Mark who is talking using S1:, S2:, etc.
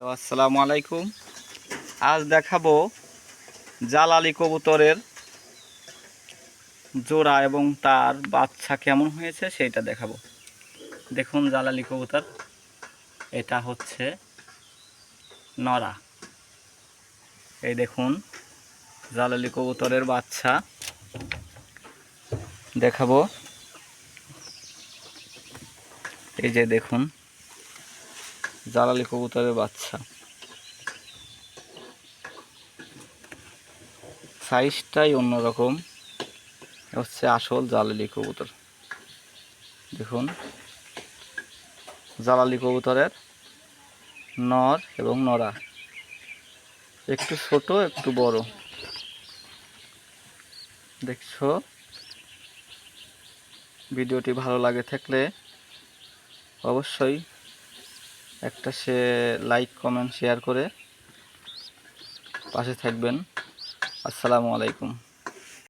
S1: আসসালামু আলাইকুম। আজ দেখাবো জালালি কবুতরের জোড়া এবং তার বাচ্চা কেমন হয়েছে সেটা দেখাবো। দেখুন জালালি কবুতর, এটা হচ্ছে নরা। এই দেখুন জালালি কবুতরের বাচ্চা দেখাবো। এই যে দেখুন জালালি কবুতরের বাচ্চা, সাইজটাই অন্যরকম। হচ্ছে আসল জালালি কবুতর। দেখুন জালালি কবুতরের নর এবং নরা, একটু ছোট একটু বড়। দেখছো, ভিডিওটি ভালো লাগে থাকলে অবশ্যই একটা লাইক কমেন্ট শেয়ার করে পাশে থাকবেন। আসসালামু আলাইকুম।